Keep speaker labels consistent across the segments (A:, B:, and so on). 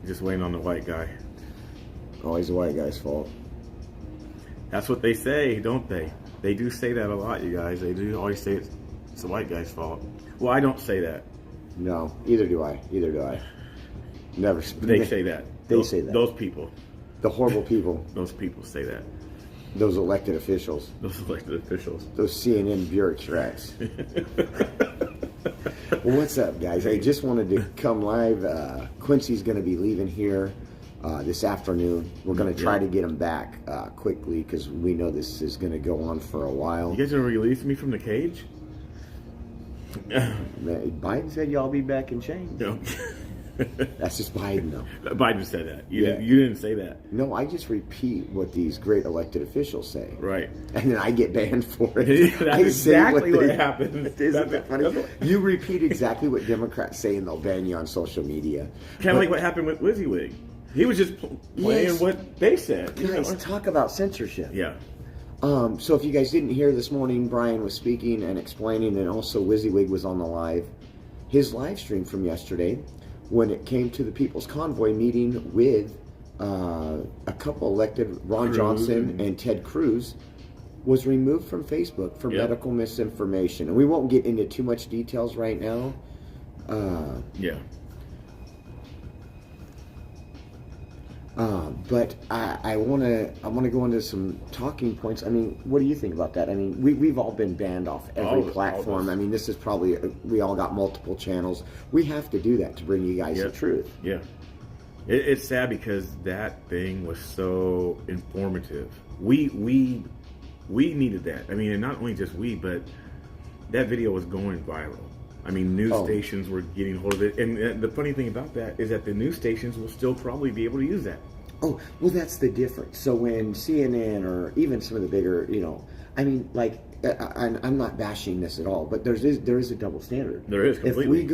A: Just waiting on the white guy.
B: Always the white guy's fault.
A: That's what they say, don't they? They do say that a lot, you guys. They do always say it's the white guy's fault. Well, I don't say that.
B: No, either do I. Never.
A: They say that.
B: They say that.
A: Those people.
B: The horrible people.
A: Those people say that.
B: Those elected officials.
A: Those elected officials.
B: Those CNN bureaucrats. Well, what's up, guys? I just wanted to come live. Quincy's going to be leaving here this afternoon. We're going to try to get him back quickly because we know this is going to go on for a while.
A: You guys are releasing me from the cage?
B: Biden said y'all be back in chains.
A: No.
B: That's just Biden, though.
A: Biden said that. You didn't say that.
B: No, I just repeat what these great elected officials say.
A: Right.
B: And then I get banned for it.
A: That's exactly what happened.
B: Isn't that funny? You repeat exactly what Democrats say and they'll ban you on social media.
A: Kind of like what happened with WYSIWYG. He was just playing what they said.
B: Guys, talk about censorship.
A: Yeah.
B: So if you guys didn't hear this morning, Brian was speaking and explaining, and also WYSIWYG was on the live. His live stream from yesterday, when it came to the People's Convoy meeting with a couple elected, Ron Johnson and Ted Cruz, was removed from Facebook for medical misinformation. And we won't get into too much details right now. But I want to go into some talking points. I mean, what do you think about that? I mean, we've all been banned off every platform. I mean, this is probably we all got multiple channels. We have to do that to bring you guys the truth.
A: Yeah, it's sad because that thing was so informative. We needed that. I mean, and not only just we, but that video was going viral. I mean, news stations were getting hold of it. And the funny thing about that is that the news stations will still probably be able to use that.
B: Oh, well, that's the difference. So when CNN or even some of the bigger, I mean, like, I'm not bashing this at all, but there is a double standard.
A: There is, completely.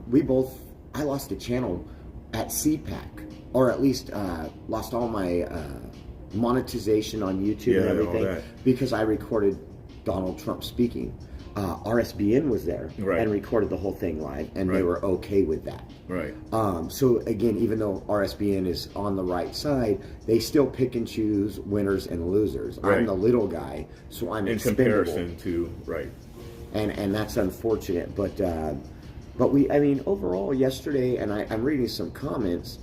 B: We both, I lost a channel at CPAC, or at least lost all my monetization on YouTube and everything because I recorded Donald Trump speaking. RSBN was there and recorded the whole thing live, and they were okay with that.
A: Right.
B: So again, even though RSBN is on the right side, they still pick and choose winners and losers.
A: Right.
B: I'm the little guy, so I'm
A: in
B: expendable.
A: Comparison to
B: and that's unfortunate. But I mean, overall, yesterday, and I'm reading some comments.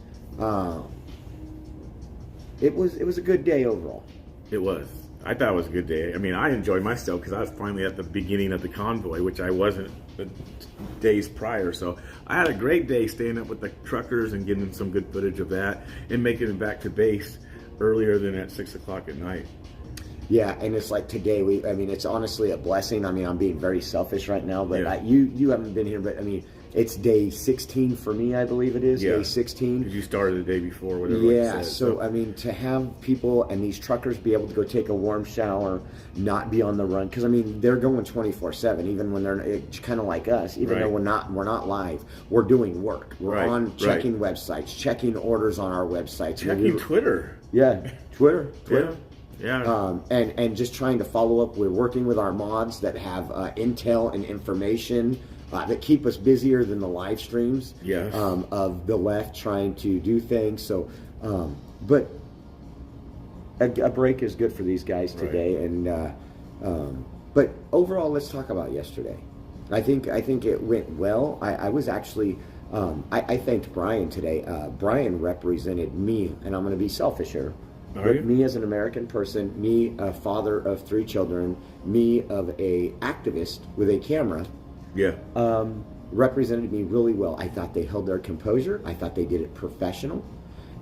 B: It was a good day overall.
A: It was. I thought it was a good day. I mean, I enjoyed myself because I was finally at the beginning of the convoy, which I wasn't the days prior. So I had a great day staying up with the truckers and getting some good footage of that and making it back to base earlier than at 6 o'clock at night.
B: Yeah, and it's like today, it's honestly a blessing. I mean, I'm being very selfish right now, but you haven't been here, but I mean, it's day 16 for me, I believe it is, day 16.
A: Because you started the day before, whatever.
B: Yeah, so I mean, to have people and these truckers be able to go take a warm shower, not be on the run, because I mean, they're going 24/7, even when they're kind of like us, even though we're not live. We're doing work. We're on checking websites, checking orders on our websites.
A: Checking Twitter.
B: Yeah, Twitter.
A: Yeah.
B: And just trying to follow up. We're working with our mods that have intel and information that keep us busier than the live streams of the left trying to do things. So, but a break is good for these guys today. And but overall, let's talk about yesterday. I think it went well. I was actually. I thanked Brian today. Brian represented me, and I'm going to be selfish here. But me as an American person, me a father of 3 children, me of a activist with a camera, represented me really well. I thought they held their composure. I thought they did it professional.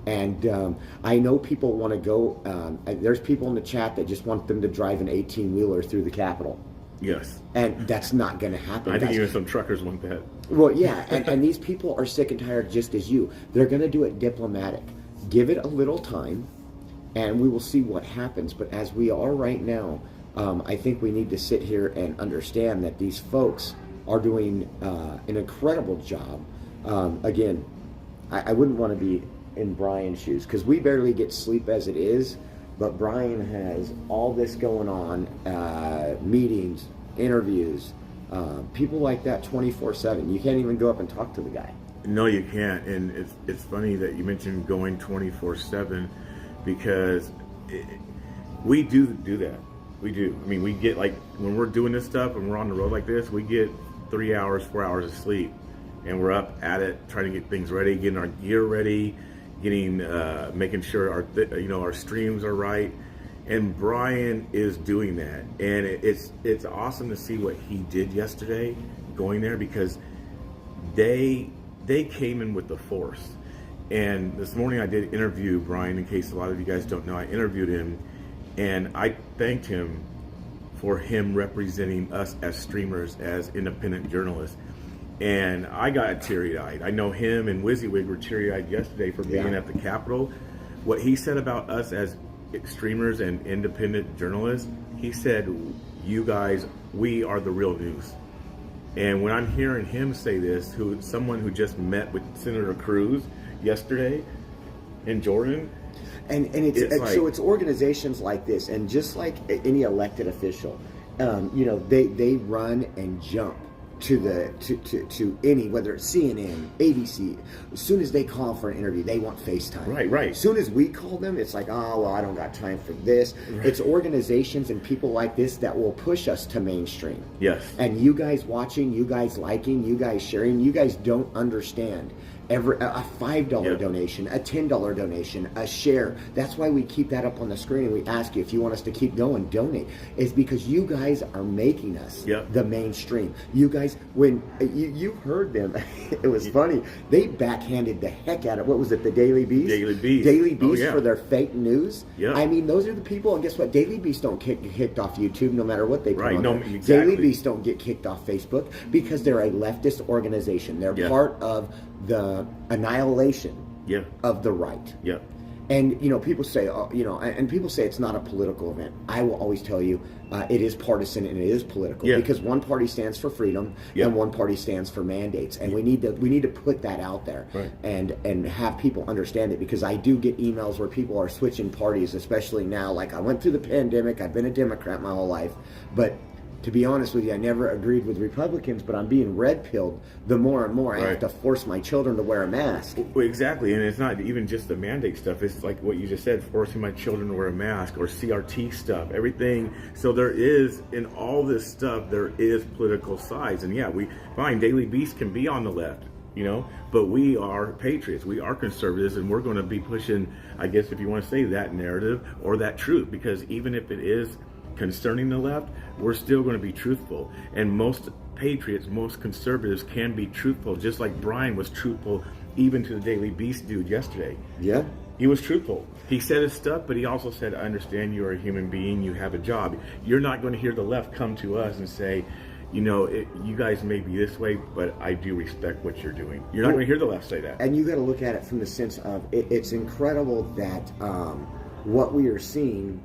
B: And I know people want to go, there's people in the chat that just want them to drive an 18-wheeler through the Capitol.
A: Yes.
B: And that's not going to happen.
A: I think even some truckers want that.
B: Well, yeah, and these people are sick and tired just as you. They're going to do it diplomatic. Give it a little time, and we will see what happens. But as we are right now, I think we need to sit here and understand that these folks are doing an incredible job. Again, I wouldn't want to be in Brian's shoes because we barely get sleep as it is, but Brian has all this going on, meetings, interviews, people like that 24/7. You can't even go up and talk to the guy.
A: No, you can't. And it's funny that you mentioned going 24/7 because we do that. We do. I mean, we get like when we're doing this stuff and we're on the road like this, we get 3 hours, 4 hours of sleep, and we're up at it trying to get things ready, getting our gear ready, making sure our streams are right. And Brian is doing that, and it's awesome to see what he did yesterday, going there, because they came in with the force. And this morning I did interview Brian. In case a lot of you guys don't know, I interviewed him, and I thanked him for him representing us as streamers, as independent journalists. And I got teary-eyed. I know him and WYSIWYG were teary-eyed yesterday for being at the Capitol. What he said about us as streamers and independent journalists, he said, you guys, we are the real news. And when I'm hearing him say this, someone who just met with Senator Cruz yesterday in Jordan,
B: and it's organizations like this, and just like any elected official, they run and jump to any, whether it's CNN, ABC. As soon as they call for an interview, they want FaceTime.
A: Right.
B: As soon as we call them, it's like, oh, well, I don't got time for this. Right. It's organizations and people like this that will push us to mainstream.
A: Yes.
B: And you guys watching, you guys liking, you guys sharing, you guys don't understand. A $5 donation, a $10 donation, a share. That's why we keep that up on the screen, and we ask you, if you want us to keep going, donate. It's because you guys are making us the mainstream. You guys, when you heard them, it was funny. They backhanded the heck out of, what was it, the Daily Beast? Daily Beast for their fake news.
A: Yeah.
B: I mean, those are the people, and guess what? Daily Beast don't get kicked off YouTube no matter what they put on there.
A: Exactly.
B: Daily Beast don't get kicked off Facebook because they're a leftist organization. They're part of the annihilation of the right.
A: Yeah.
B: And people say, and people say it's not a political event. I will always tell you, it is partisan and it is political because one party stands for freedom and one party stands for mandates, and we need to put that out there and have people understand it, because I do get emails where people are switching parties, especially now. Like, I went through the pandemic. I've been a Democrat my whole life, but to be honest with you, I never agreed with Republicans, but I'm being red-pilled the more and more. I have to force my children to wear a mask.
A: Well, exactly, and it's not even just the mandate stuff. It's like what you just said, forcing my children to wear a mask, or CRT stuff, everything. So there is, in all this stuff, there is political sides. And Daily Beast can be on the left, but we are patriots. We are conservatives, and we're going to be pushing, I guess, if you want to say, that narrative or that truth, because even if it is concerning the left, we're still going to be truthful. And most patriots, most conservatives can be truthful, just like Brian was truthful even to the Daily Beast dude yesterday.
B: Yeah.
A: He was truthful. He said his stuff, but he also said, I understand you're a human being, you have a job. You're not going to hear the left come to us and say, you guys may be this way, but I do respect what you're doing. You're not going to hear the left say that.
B: And you got to look at it from the sense of, it's incredible that what we are seeing,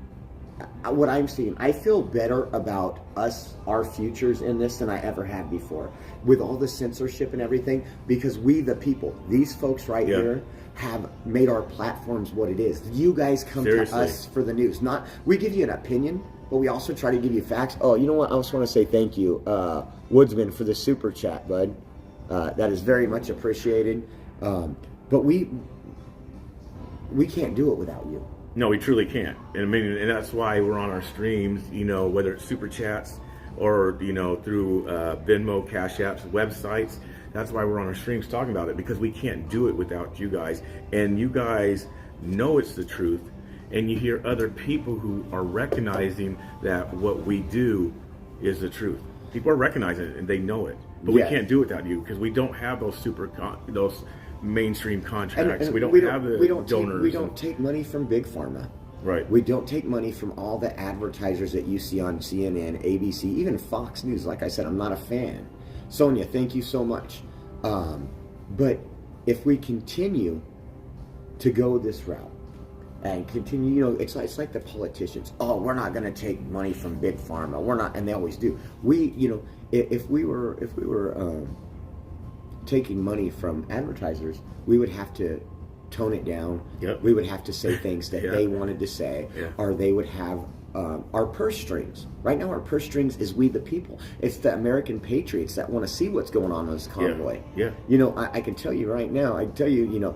B: what I'm seeing, I feel better about us, our futures in this, than I ever have before, with all the censorship and everything, because we, the people, these folks right here, have made our platforms what it is. You guys come to us for the news. We give you an opinion, but we also try to give you facts. Oh, you know what? I just want to say thank you, Woodsman, for the super chat, bud. That is very much appreciated. But we can't do it without you.
A: No, we truly can't. And that's why we're on our streams, whether it's super chats or, through Venmo, Cash Apps, websites. That's why we're on our streams talking about it, because we can't do it without you guys. And you guys know it's the truth. And you hear other people who are recognizing that what we do is the truth. People are recognizing it and they know it. But we can't do it without you, because we don't have those mainstream contracts. We don't have the donors.
B: We don't take money from Big Pharma.
A: Right.
B: We don't take money from all the advertisers that you see on CNN, ABC, even Fox News. Like I said, I'm not a fan. Sonia, thank you so much. But if we continue to go this route and continue, it's like the politicians. Oh, we're not going to take money from Big Pharma. We're not, and they always do. If we were taking money from advertisers, we would have to tone it down.
A: Yep.
B: We would have to say things that they wanted to say, or they would have our purse strings. Right now, our purse strings is we the people. It's the American patriots that want to see what's going on in this convoy.
A: Yeah.
B: You know, I can tell you right now, you know,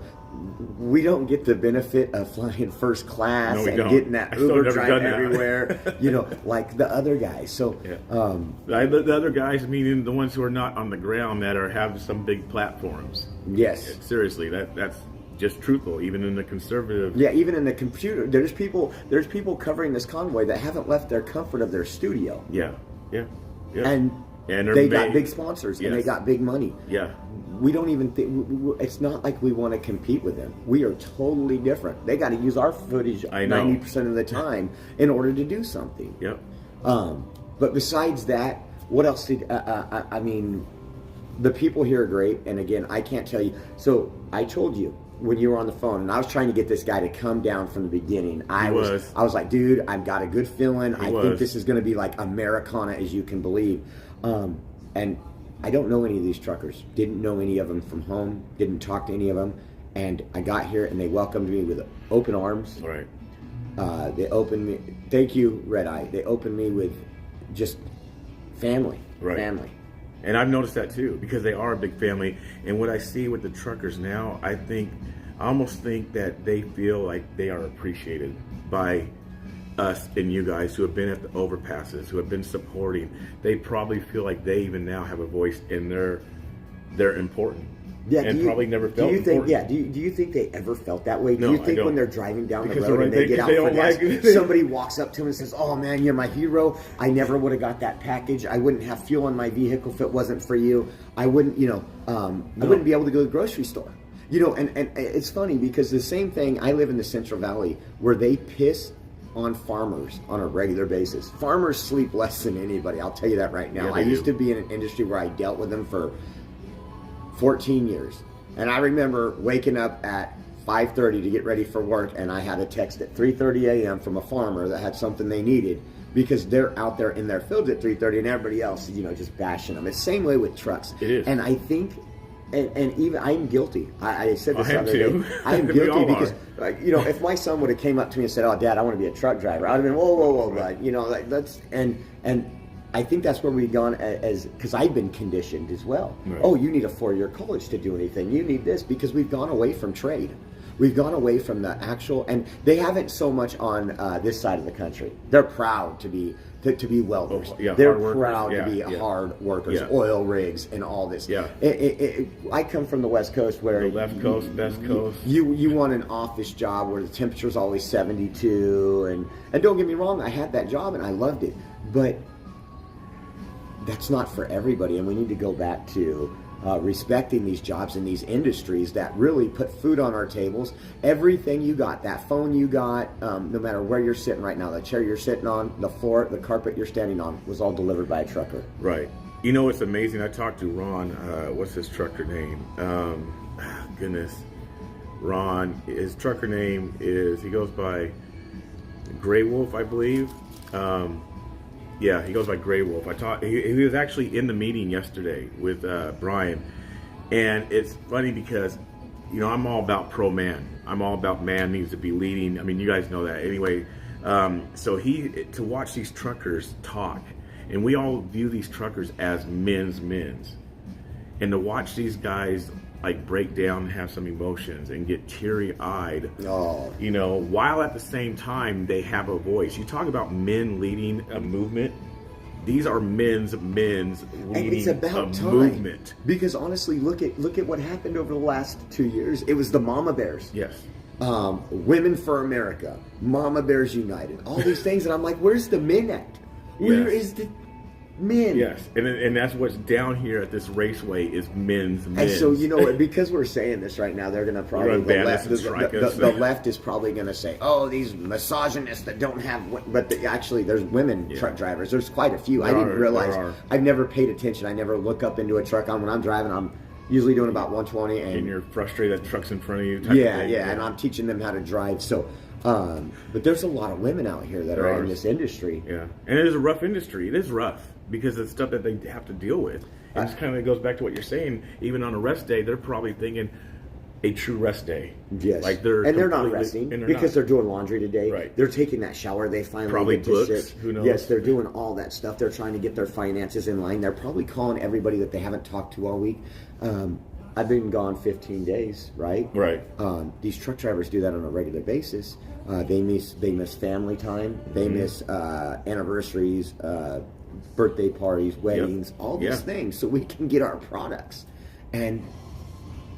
B: we don't get the benefit of flying first class and getting that Uber drive everywhere, you know, like the other guys. So,
A: the other guys, meaning the ones who are not on the ground that have some big platforms.
B: Yes.
A: Seriously, that's just truthful. Even in the conservative.
B: Yeah, even in the computer, there's people covering this convoy that haven't left their comfort of their studio.
A: Yeah.
B: And they got big sponsors and they got big money.
A: Yeah.
B: We don't even think, it's not like we want to compete with them. We are totally different. They got to use our footage 90% of the time in order to do something.
A: Yep.
B: But besides that, what else did, I mean, the people here are great. And again, I can't tell you. So I told you when you were on the phone, and I was trying to get this guy to come down from the beginning. I was like, dude, I've got a good feeling. I think this is going to be like Americana as you can believe. And I don't know any of these truckers. Didn't know any of them from home. Didn't talk to any of them. And I got here and they welcomed me with open arms.
A: Right.
B: They opened me. Thank you, Red Eye. They opened me with just family.
A: Right.
B: Family.
A: And I've noticed that too, because they are a big family. And what I see with the truckers now, I almost think that they feel like they are appreciated by us and you guys who have been at the overpasses, who have been supporting. They probably feel like they even now have a voice and they're important.
B: Yeah,
A: and probably never felt important.
B: Do you think they ever felt that way?
A: No,
B: do you think when they're driving down the road and they get out for gas, somebody walks up to them and says, "Oh man, you're my hero. I never would have got that package. I wouldn't have fuel in my vehicle if it wasn't for you. I wouldn't, I wouldn't be able to go to the grocery store." You know, and it's funny because the same thing. I live in the Central Valley where they piss on farmers on a regular basis. Farmers sleep less than anybody. I'll tell you that right now.
A: Yeah,
B: I used to be in an industry where I dealt with them for 14 years. And I remember waking up at 5:30 to get ready for work, and I had a text at 3:30 a.m. from a farmer that had something they needed because they're out there in their fields at 3:30 and everybody else, just bashing them. It's the same way with trucks.
A: It is.
B: And I think, and even I'm guilty. I said this
A: the other day.
B: I am guilty because, if my son would have came up to me and said, "Oh, Dad, I want to be a truck driver," I'd have been, whoa, bud. That's and I think that's where we've gone because I've been conditioned as well. Right. Oh, you need a 4-year college to do anything. You need this because we've gone away from trade. We've gone away from the actual, and they haven't so much on this side of the country. They're proud to be welders. They're proud to be hard workers, oil rigs, and all this.
A: Yeah.
B: I come from the West Coast where
A: the left coast, best coast.
B: You want an office job where the temperature's always 72, and don't get me wrong, I had that job and I loved it, but that's not for everybody, and we need to go back to respecting these jobs in these industries that really put food on our tables. Everything you got, that phone you got, no matter where you're sitting right now, the chair you're sitting on, the floor, the carpet you're standing on, was all delivered by a trucker.
A: Right. It's amazing. I talked to Ron. What's his trucker name? Goodness. Ron. His trucker name he goes by Gray Wolf, I believe. Yeah, he goes by Gray Wolf. He was actually in the meeting yesterday with Brian, and it's funny because, I'm all about pro man. I'm all about man needs to be leading. I mean, you guys know that anyway. So to watch these truckers talk, and we all view these truckers as men's, and to watch these guys like break down and have some emotions and get teary-eyed, while at the same time they have a voice. You talk about men leading a movement. These are men's leading
B: it's about
A: a
B: time.
A: movement.
B: Because honestly, look at what happened over the last 2 years. It was the Mama Bears.
A: Yes.
B: Women for America, Mama Bears United, all these things, and I'm like, where's the men at? Where is the men?
A: Yes, and that's what's down here at this raceway is men's.
B: And so because we're saying this right now, they're going to probably the left is probably going to say, "Oh, these misogynists that don't have," but actually, there's women truck drivers. There's quite a few. I didn't realize. I've never paid attention. I never look up into a truck. When I'm driving, I'm usually doing about 120, and
A: you're frustrated that truck's in front of you.
B: And I'm teaching them how to drive. So. But there's a lot of women out here that are in this industry.
A: Yeah, and it is a rough industry. It is rough because it's stuff that they have to deal with. And it kind of goes back to what you're saying. Even on a rest day, they're probably thinking, a true rest day.
B: Yes,
A: like
B: they're not resting because they're doing laundry today.
A: Right.
B: They're taking that shower. They finally
A: probably
B: get to
A: books.
B: sit.
A: Who knows?
B: Yes, they're doing all that stuff. They're trying to get their finances in line. They're probably calling everybody that they haven't talked to all week. I've been gone 15 days, right?
A: Right.
B: These truck drivers do that on a regular basis. They miss family time. They miss anniversaries, birthday parties, weddings, all these things, so we can get our products. And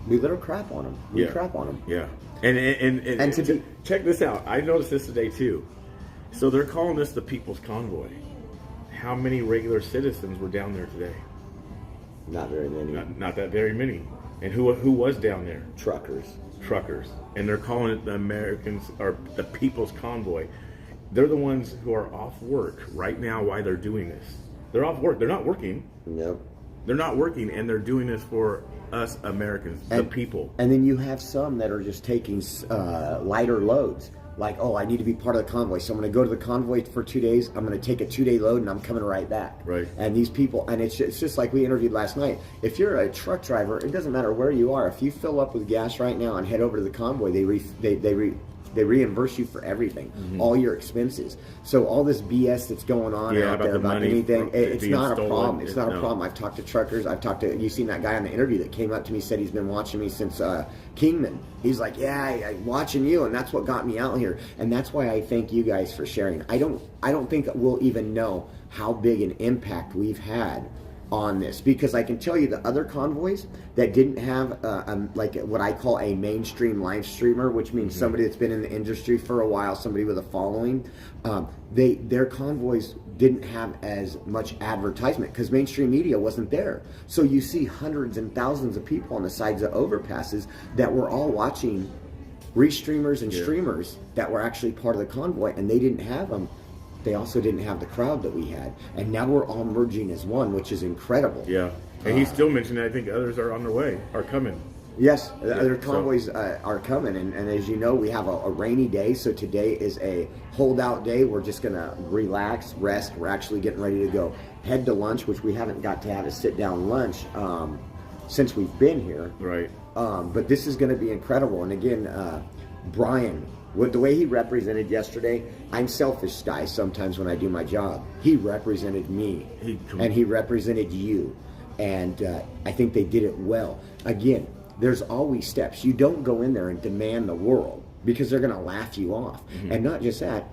B: we let her crap on them. We crap on them.
A: Yeah. And check this out. I noticed this today too. So they're calling this the People's Convoy. How many regular citizens were down there today?
B: Not very many.
A: Not that very many. And who was down there?
B: Truckers.
A: And they're calling it the Americans, or the People's Convoy. They're the ones who are off work right now while they're doing this. They're off work. They're not working.
B: Nope.
A: They're not working, and they're doing this for us Americans, the people.
B: And then you have some that are just taking lighter loads. Like, oh, I need to be part of the convoy, so I'm going to go to the convoy for 2 days. I'm going to take a 2-day load, and I'm coming right back.
A: Right.
B: And these people, and it's just like we interviewed last night. If you're a truck driver, it doesn't matter where you are. If you fill up with gas right now and head over to the convoy, they reimburse you for everything, all your expenses. So all this BS that's going on out there about anything, it's not a problem. It's not a problem. I've talked to truckers. You've seen that guy on the interview that came up to me, said he's been watching me since Kingman. He's like, I'm watching you, and that's what got me out here. And that's why I thank you guys for sharing. I don't think we'll even know how big an impact we've had on this, because I can tell you the other convoys that didn't have like what I call a mainstream live streamer, which means somebody that's been in the industry for a while, somebody with a following, their convoys didn't have as much advertisement because mainstream media wasn't there. So you see hundreds and thousands of people on the sides of overpasses that were all watching restreamers and streamers that were actually part of the convoy, and they didn't have them. They also didn't have the crowd that we had. And now we're all merging as one, which is incredible.
A: Yeah. And he still mentioned that I think others are on their way, are coming.
B: Yes, other convoys are coming. And as you know, we have a rainy day. So today is a holdout day. We're just going to relax, rest. We're actually getting ready to go head to lunch, which we haven't got to have a sit-down lunch since we've been here.
A: Right.
B: But this is going to be incredible. And again, Brian, with the way he represented yesterday, I'm selfish guy sometimes when I do my job. He represented me, and he represented you, and I think they did it well. Again, there's always steps. You don't go in there and demand the world, because they're going to laugh you off. And not just that,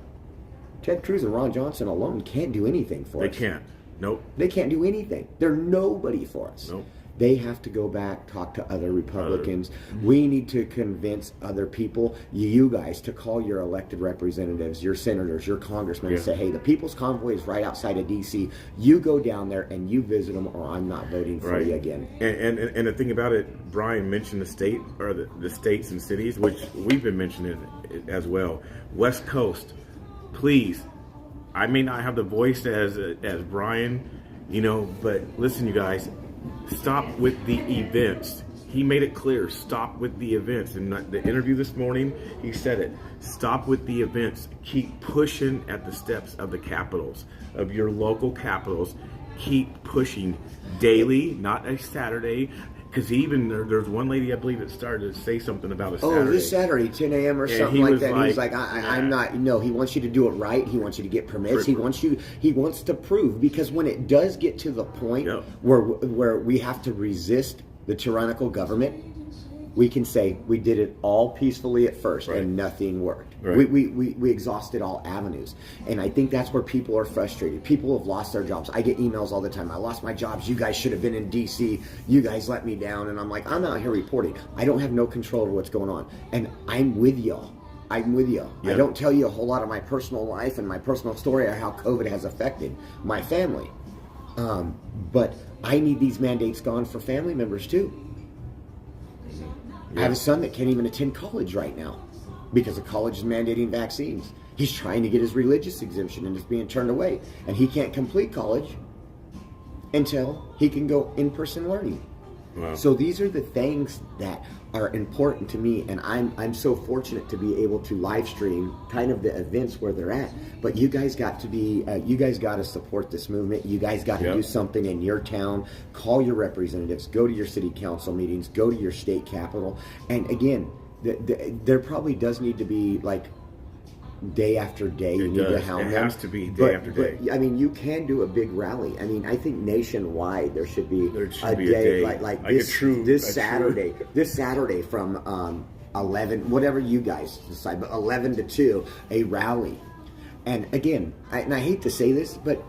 B: Ted Cruz and Ron Johnson alone can't do anything for us.
A: They can't. Nope.
B: They can't do anything. They're nobody for us.
A: Nope.
B: They have to go back, talk to other Republicans. We need to convince other people, you guys, to call your elected representatives, your senators, your congressmen, and say, hey, the People's Convoy is right outside of D.C. You go down there and you visit them, or I'm not voting for you again.
A: And the thing about it, Brian mentioned the state, or the states and cities, which we've been mentioning as well. West Coast, please. I may not have the voice as Brian, but listen, you guys. Stop with the events. He made it clear. Stop with the events. In the interview this morning, he said it. Stop with the events. Keep pushing at the steps of the capitals, of your local capitals. Keep pushing daily, not a Saturday. Because even there's one lady, I believe, that started to say something about a Saturday.
B: Oh, this Saturday, 10 a.m. or something like that. He's like, I'm not. No, he wants you to do it right. He wants you to get permits. He wants to prove, because when it does get to the point where we have to resist the tyrannical government, we can say we did it all peacefully at first and nothing worked. Right. We exhausted all avenues. And I think that's where people are frustrated. People have lost their jobs. I get emails all the time. I lost my jobs. You guys should have been in D.C. You guys let me down. And I'm like, I'm out here reporting. I don't have no control over what's going on. And I'm with y'all. I'm with you. Yep. I don't tell you a whole lot of my personal life and my personal story or how COVID has affected my family. But I need these mandates gone for family members too. I have a son that can't even attend college right now because the college is mandating vaccines. He's trying to get his religious exemption and it's being turned away. And he can't complete college until he can go in-person learning.
A: Wow.
B: So these are the things that are important to me, and I'm so fortunate to be able to live stream kind of the events where they're at. But you guys got to be, you guys got to support this movement. You guys got to do something in your town. Call your representatives. Go to your city council meetings. Go to your state capitol. And again, there probably does need to be like day after day. You need to hound them.
A: It has to be day after day.
B: But, I mean, you can do a big rally. I mean, I think nationwide there should be,
A: a day
B: like this Saturday from 11, whatever you guys decide, but 11 to 2, a rally. And again, I hate to say this, but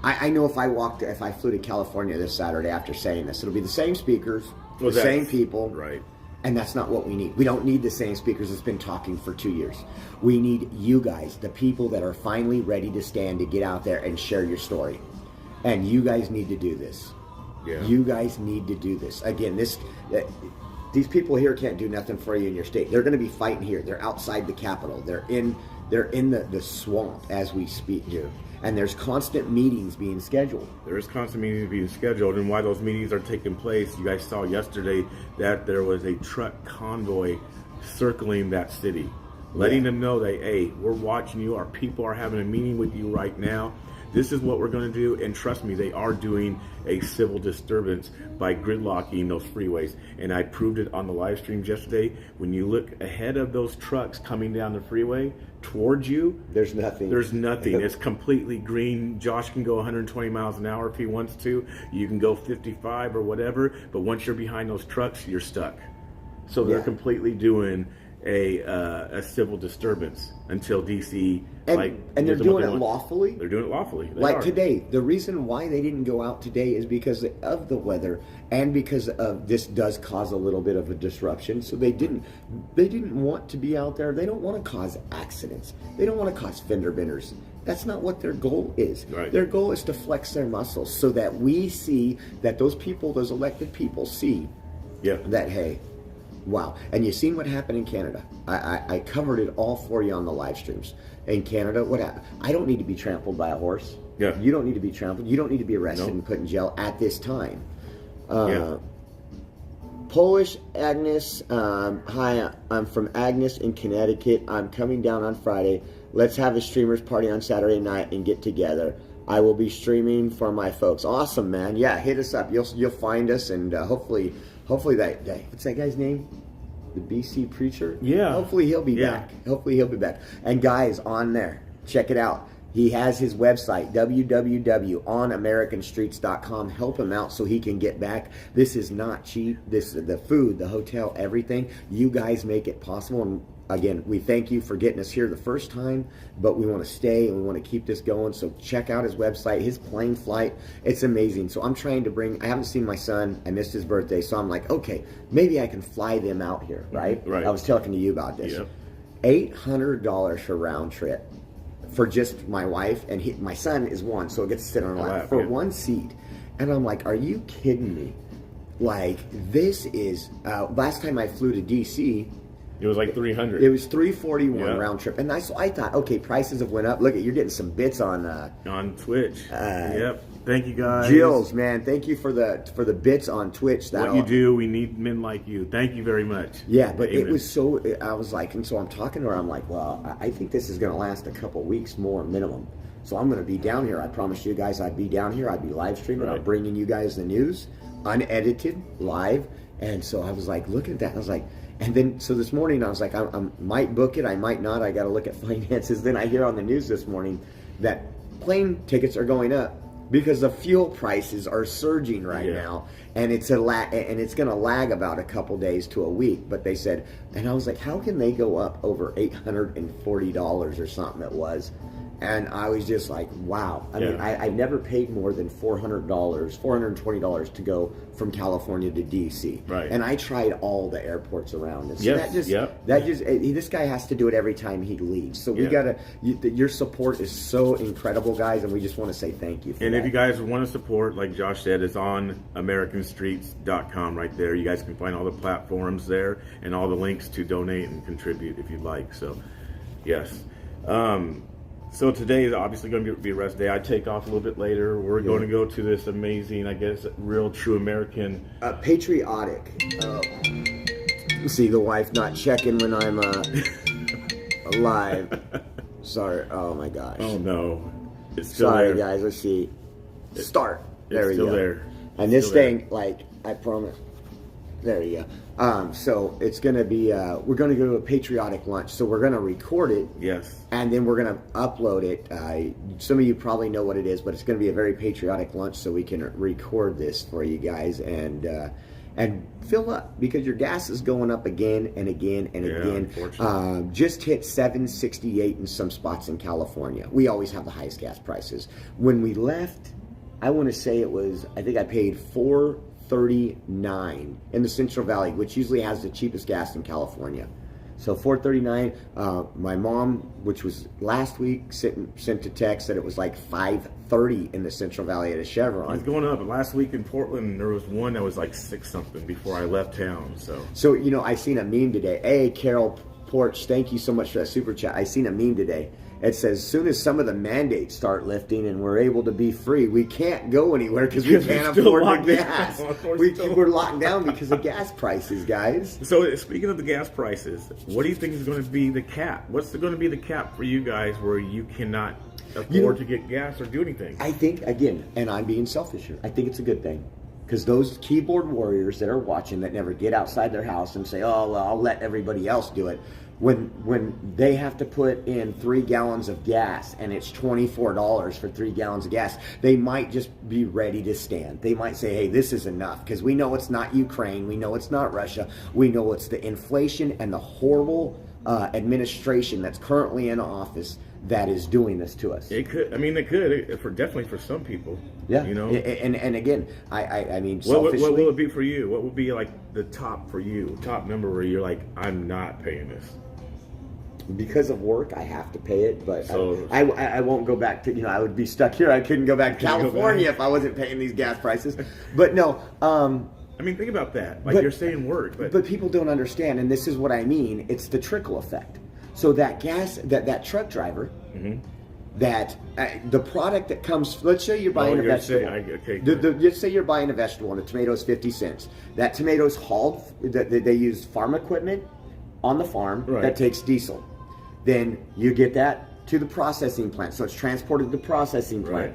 B: I know if I flew to California this Saturday after saying this, it'll be the same speakers, the same people.
A: Right.
B: And that's not what we need. We don't need the same speakers that's been talking for 2 years. We need you guys, the people that are finally ready to stand to get out there and share your story. And you guys need to do this.
A: Yeah.
B: You guys need to do this. Again, these people here can't do nothing for you in your state. They're going to be fighting here. They're outside the Capitol. They're in the swamp as we speak here. And there's constant meetings being scheduled.
A: There is constant meetings being scheduled, and why those meetings are taking place, you guys saw yesterday that there was a truck convoy circling that city, letting them know that, hey, we're watching you, our people are having a meeting with you right now. This is what we're going to do, and trust me, they are doing a civil disturbance by gridlocking those freeways. And I proved it on the live stream yesterday. When you look ahead of those trucks coming down the freeway towards you,
B: there's nothing.
A: It's completely green. Josh can go 120 miles an hour if he wants to. You can go 55 or whatever, but once you're behind those trucks, you're stuck. So they're completely doing a civil disturbance until DC
B: and they're doing it lawfully.
A: They're doing it lawfully.
B: Today, the reason why they didn't go out today is because of the weather and because of this does cause a little bit of a disruption. So they didn't want to be out there. They don't want to cause accidents. They don't want to cause fender benders. That's not what their goal is.
A: Right.
B: Their goal is to flex their muscles so that we see that those people, those elected people, see that hey. Wow. And you seen what happened in Canada. I covered it all for you on the live streams. In Canada, what happened? I don't need to be trampled by a horse.
A: Yeah.
B: You don't need to be trampled. You don't need to be arrested and put in jail at this time. Polish Agnes. Hi, I'm from Agnes in Connecticut. I'm coming down on Friday. Let's have a streamers party on Saturday night and get together. I will be streaming for my folks. Awesome, man. Yeah, hit us up. You'll find us, and hopefully that what's that guy's name? The BC preacher?
A: Yeah.
B: Hopefully he'll be back. Hopefully he'll be back. And guys, on there, check it out. He has his website, www.onamericanstreets.com. Help him out so he can get back. This is not cheap. This the food, the hotel, everything. You guys make it possible. And again, we thank you for getting us here the first time, but we want to stay and we want to keep this going. So check out his website, his plane flight. It's amazing. So I'm trying to I haven't seen my son. I missed his birthday. So I'm like, okay, maybe I can fly them out here, right?
A: Right.
B: I was talking to you about this.
A: Yep.
B: $800 for round trip for just my wife, and my son is one, so it gets to sit on a lap for one seat. And I'm like, are you kidding me? Like, this is, last time I flew to DC,
A: it was like 300.
B: It was 341 round trip. And I thought, okay, prices have went up. Look, you're getting some bits on
A: Twitch. Yep. Thank you guys.
B: Jills, man, thank you for the bits on Twitch.
A: What you do, we need men like you. Thank you very much.
B: Yeah, but Amen. It was so, I was like, and so I'm talking to her, I'm like, well, I think this is going to last a couple weeks more minimum. So I'm going to be down here. I promised you guys I'd be down here. I'd be live streaming. I'm bringing you guys the news, unedited, live. And so I was like, looking at that, I was like, and then, so this morning I was like, I might book it, I might not. I got to look at finances. Then I hear on the news this morning that plane tickets are going up because the fuel prices are surging right now, and it's it's going to lag about a couple days to a week. But they said, and I was like, how can they go up over $840 or something? It was. And I was just like, wow. I mean, I've never paid more than $420 to go from California to DC.
A: Right.
B: And I tried all the airports around. And so this guy has to do it every time he leaves. So we got to, your support is so incredible, guys, and we just want to say thank you for that.
A: If you guys want to support, like Josh said, it's on AmericanStreets.com right there. You guys can find all the platforms there and all the links to donate and contribute if you'd like. So, yes. So today is obviously going to be a rest day. I take off a little bit later. We're going to go to this amazing, I guess, real true American.
B: Patriotic. See the wife not checking when I'm alive. Sorry. Oh my gosh.
A: Oh no. It's still
B: Sorry
A: there.
B: guys. Let's see. Start. There we
A: It's still
B: go.
A: there.
B: And this thing, like, I promise. There you go. So it's going to be, we're going to go to a patriotic lunch. So we're going to record it.
A: Yes.
B: And then we're going to upload it. Some of you probably know what it is, but it's going to be a very patriotic lunch so we can record this for you guys and fill up because your gas is going up again and again and again. Just hit $7.68 in some spots in California. We always have the highest gas prices. When we left, I want to say I think I paid $4.39 in the Central Valley, which usually has the cheapest gas in California. So $4.39. My mom, which was last week, sent a text that it was like $5.30 in the Central Valley at a Chevron.
A: It's going up. Last week in Portland, there was one that was like 6 something before I left town.
B: So you know, I seen a meme today. Hey, Carol Porch, thank you so much for that super chat. I seen a meme today. It says, as soon as some of the mandates start lifting and we're able to be free, we can't go anywhere because we can't afford the gas. We're locked down because of gas prices, guys.
A: So speaking of the gas prices, what do you think is going to be the cap? What's going to be the cap for you guys where you cannot afford to get gas or do anything?
B: I think, again, and I'm being selfish here, I think it's a good thing. Because those keyboard warriors that are watching that never get outside their house and say, oh, well, I'll let everybody else do it. When they have to put in 3 gallons of gas and it's $24 for 3 gallons of gas, they might just be ready to stand. They might say, hey, this is enough, because we know it's not Ukraine. We know it's not Russia. We know it's the inflation and the horrible administration that's currently in office that is doing this to us.
A: It could. I mean, it could. Definitely for some people.
B: Yeah.
A: You know.
B: And again, I mean,
A: what will it be for you? What would be like the top for you? Top number where you're like, I'm not paying this.
B: Because of work, I have to pay it, but so, I won't go back to, I would be stuck here. I couldn't go back to California if I wasn't paying these gas prices. But no.
A: I mean, think about that. Like, you're saying work. But
B: people don't understand, and this is what I mean. It's the trickle effect. So that that truck driver, that the product that comes, let's say you're buying a vegetable. Let's say you're buying a vegetable and a tomato is 50 cents. That tomato's hauled, they use farm equipment on the farm that takes diesel. Then you get that to the processing plant. So it's transported to the processing plant.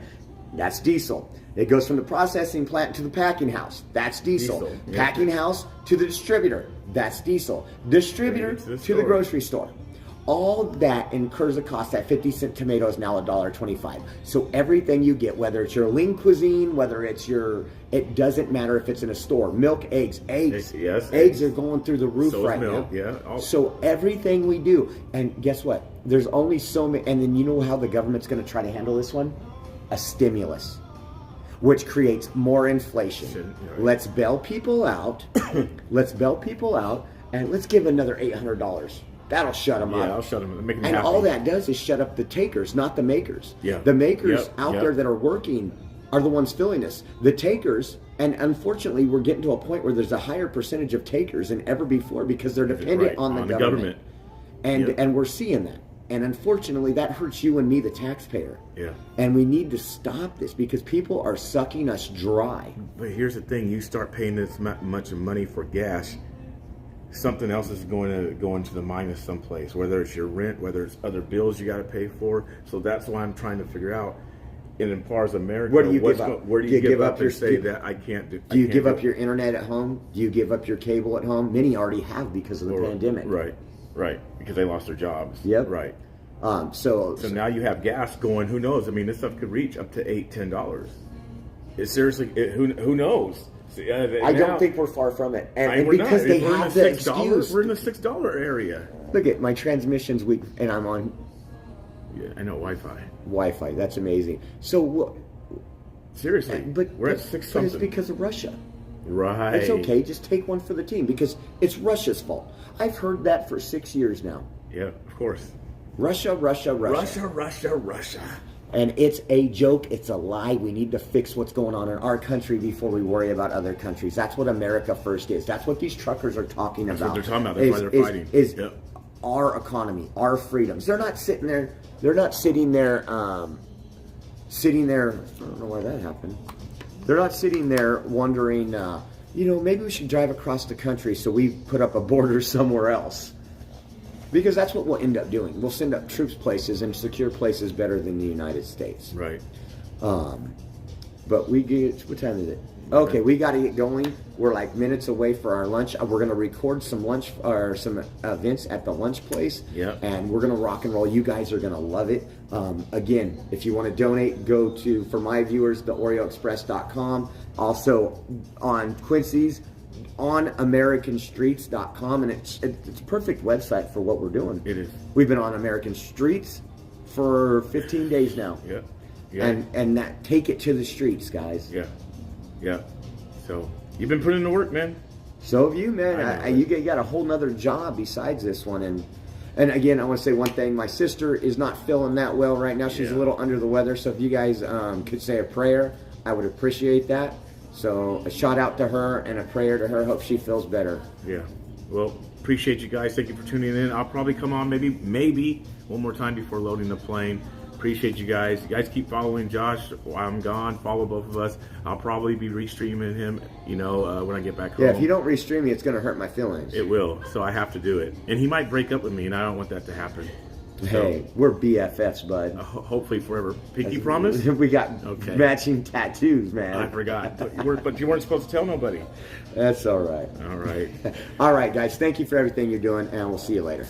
B: That's diesel. It goes from the processing plant to the packing house. That's diesel. Packing house to the distributor. That's diesel. Distributor to the grocery store. All that incurs a cost. That 50-cent tomato is now $1.25. So everything you get, whether it's your lean cuisine, whether it's it doesn't matter if it's in a store. Milk, eggs. Eggs are going through the roof right now. So everything we do, and guess what? There's only so many, and then you know how the government's going to try to handle this one? A stimulus, which creates more inflation. Let's bail people out. And let's give another $800. That'll shut them up.
A: Yeah, I'll shut them up. Make them
B: and
A: happy.
B: All that does is shut up the takers, not the makers.
A: Yeah.
B: The makers out there that are working are the ones filling us. The takers, and unfortunately, we're getting to a point where there's a higher percentage of takers than ever before because they're dependent on the government. And we're seeing that. And unfortunately, that hurts you and me, the taxpayer.
A: Yeah.
B: And we need to stop this because people are sucking us dry.
A: But here's the thing. You start paying this much money for gas, something else is going to go into the minus someplace, whether it's your rent, whether it's other bills you got to pay for. So that's why I'm trying to figure out, and in part of America,
B: where do you give up?
A: Where do you give up and say that I can't do?
B: Do you give up your internet at home? Do you give up your cable at home? Many already have because of the pandemic.
A: Right, because they lost their jobs.
B: Yep.
A: Right.
B: So
A: now you have gas going. Who knows? I mean, this stuff could reach up to $8-10. It's seriously, who knows?
B: I don't think we're far from it, and
A: we're
B: because
A: not.
B: they have the excuse.
A: We're in the $6 area.
B: Look at my transmissions week, and I'm on.
A: Yeah, I know
B: Wi-Fi. That's amazing. So
A: seriously,
B: but
A: we're at 6 something.
B: But it's because of Russia.
A: Right.
B: It's okay. Just take one for the team because it's Russia's fault. I've heard that for 6 years now.
A: Yeah, of course.
B: Russia. And it's a joke. It's a lie. We need to fix what's going on in our country before we worry about other countries. That's what America first is. That's what these truckers are talking about.
A: That's what they're talking about. That's why they're fighting.
B: our economy, our freedoms. They're not sitting there. They're not sitting there. Sitting there. I don't know why that happened. They're not sitting there wondering. Maybe we should drive across the country so we put up a border somewhere else. Because that's what we'll end up doing. We'll send up troops places and secure places better than the United States.
A: Right.
B: But we get, what time is it? Okay, we got to get going. We're like minutes away for our lunch. We're going to record some lunch or some events at the lunch place.
A: Yeah.
B: And we're going to rock and roll. You guys are going to love it. Again, if you want to donate, go to, for my viewers, theoreoexpress.com. Also on Quincy's, on americanstreets.com. And it's a perfect website for what we're doing.
A: It is.
B: We've been on American Streets for 15 days now.
A: Yeah. Yeah.
B: And that, take it to the streets, guys.
A: Yeah. Yeah. So you've been putting in the work, man.
B: So have you, man. You got a whole nother job besides this one. And again, I want to say one thing. My sister is not feeling that well right now. She's a little under the weather. So if you guys could say a prayer, I would appreciate that. So a shout out to her and a prayer to her. Hope she feels better.
A: Yeah. Well, appreciate you guys. Thank you for tuning in. I'll probably come on maybe one more time before loading the plane. Appreciate you guys. You guys keep following Josh while I'm gone. Follow both of us. I'll probably be restreaming him, when I get back home.
B: Yeah, if you don't restream me, it's going to hurt my feelings.
A: It will. So I have to do it. And he might break up with me, and I don't want that to happen.
B: Hey, we're BFFs, bud.
A: Hopefully forever. Pinky promise?
B: We got matching tattoos, man.
A: I forgot. But you weren't supposed to tell nobody.
B: That's all right.
A: All right.
B: All right, guys. Thank you for everything you're doing, and we'll see you later.